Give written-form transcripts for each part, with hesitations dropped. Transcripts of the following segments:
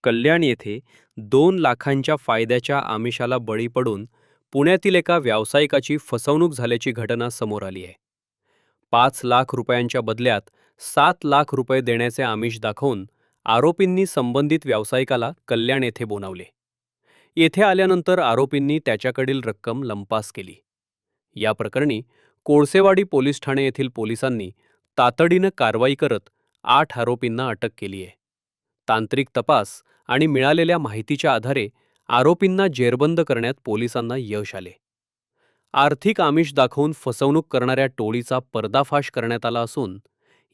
कल्याण येथे 2 लाखांच्या फायद्याच्या आमिषाला बळी पडून पुण्यातील एका व्यावसायिकाची फसवणूक झाल्याची घटना समोर आली आहे. 5 लाख रुपयांच्या बदल्यात 7 लाख रुपये देण्याचे आमिष दाखवून आरोपींनी संबंधित व्यावसायिकाला कल्याण येथे बोलावले. येथे आल्यानंतर आरोपींनी त्याच्याकडील रक्कम लंपास केली. या प्रकरणी कोळसेवाडी पोलीस ठाणे येथील पोलिसांनी तातडीनं कारवाई करत 8 आरोपींना अटक केली आहे. तांत्रिक तपास आणि मिळालेल्या माहितीच्या आधारे आरोपींना जेरबंद करण्यात पोलिसांना यश आले. आर्थिक आमिष दाखवून फसवणूक करणाऱ्या टोळीचा पर्दाफाश करण्यात आला असून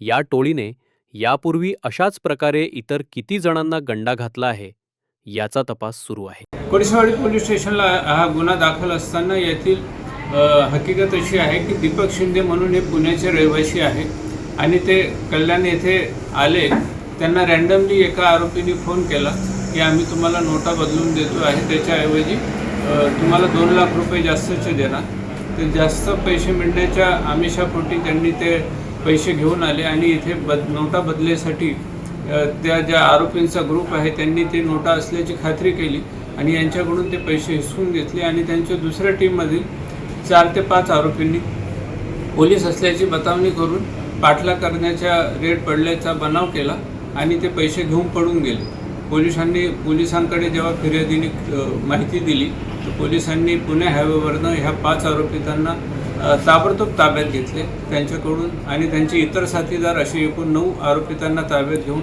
या टोळीने यापूर्वी अशाच प्रकारे इतर किती जणांना गंडा घातला आहे याचा तपास सुरू आहे. कोळसेवाडी पोलीस स्टेशनला हा गुन्हा दाखल असताना येथील हकीकत अशी आहे की दीपक शिंदे म्हणून हे पुण्याचे रहिवासी आहे आणि ते कल्याण येथे आले. त्यांना रँडमली एका आरोपीने फोन केला की आम्ही तुम्हाला नोटा बदलून देतो आहे, त्याच्याऐवजी तुम्हाला 2 लाख रुपये जास्तचे देणार. ते जास्त पैसे मिळण्याच्या आमिषापोटी त्यांनी ते पैसे घेऊन आले आणि इथे नोटा बदलेसाठी त्या ज्या आरोपींचा ग्रुप आहे त्यांनी ते नोटा असल्याची खात्री केली आणि यांच्याकडून ते पैसे हिसकून घेतले आणि त्यांच्या दुसऱ्या टीममधील 4 ते 5 आरोपींनी पोलीस असल्याची बतावणी करून पाठलाग करण्याच्या रेड पडल्याचा बनाव केला आणि ते पैसे घेऊन पडून गेले. पोलिसांकडे जेव्हा फिर्यादीने माहिती दिली तर पोलिसांनी पुणे हायवेवरनं ह्या 5 आरोपितांना ताबडतोब ताब्यात घेतले त्यांच्याकडून आणि त्यांचे इतर साथीदार असे एकूण 9 आरोपितांना ताब्यात घेऊन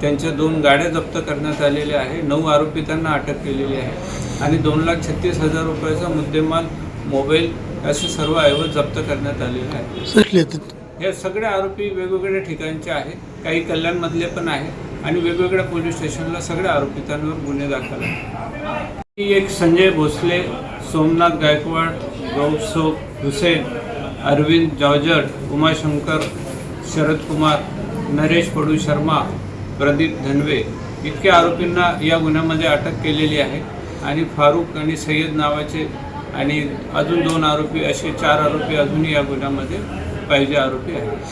त्यांच्या 2 गाड्या जप्त करण्यात आलेल्या आहे. 9 आरोपितांना अटक केलेली आहे आणि 2,36,000 रुपयाचा मुद्देमाल, मोबाईल असे सर्व ऐवज जप्त करण्यात आलेले आहे. हे सगळे आरोपी वेगवेगळ्या ठिकाणचे आहेत, काही कल्याणमधले पण आहेत आणि वेगवेगळ्या पोलीस स्टेशनला सगळ्या आरोपितांवर गुन्हे दाखल आहेत. एक संजय भोसले, सोमनाथ गायकवाड, गौसोफ हुसेन, अरविंद जॉर्जट, उमाशंकर, शरद कुमार, नरेश पडू शर्मा, प्रदीप धनवे इतक्या आरोपींना या गुन्ह्यामध्ये अटक केलेली आहे आणि फारुख आणि सय्यद नावाचे आणि अजून 2 आरोपी असे 4 आरोपी अजूनही या गुन्ह्यामध्ये पाहिजे आरोपी आहेत.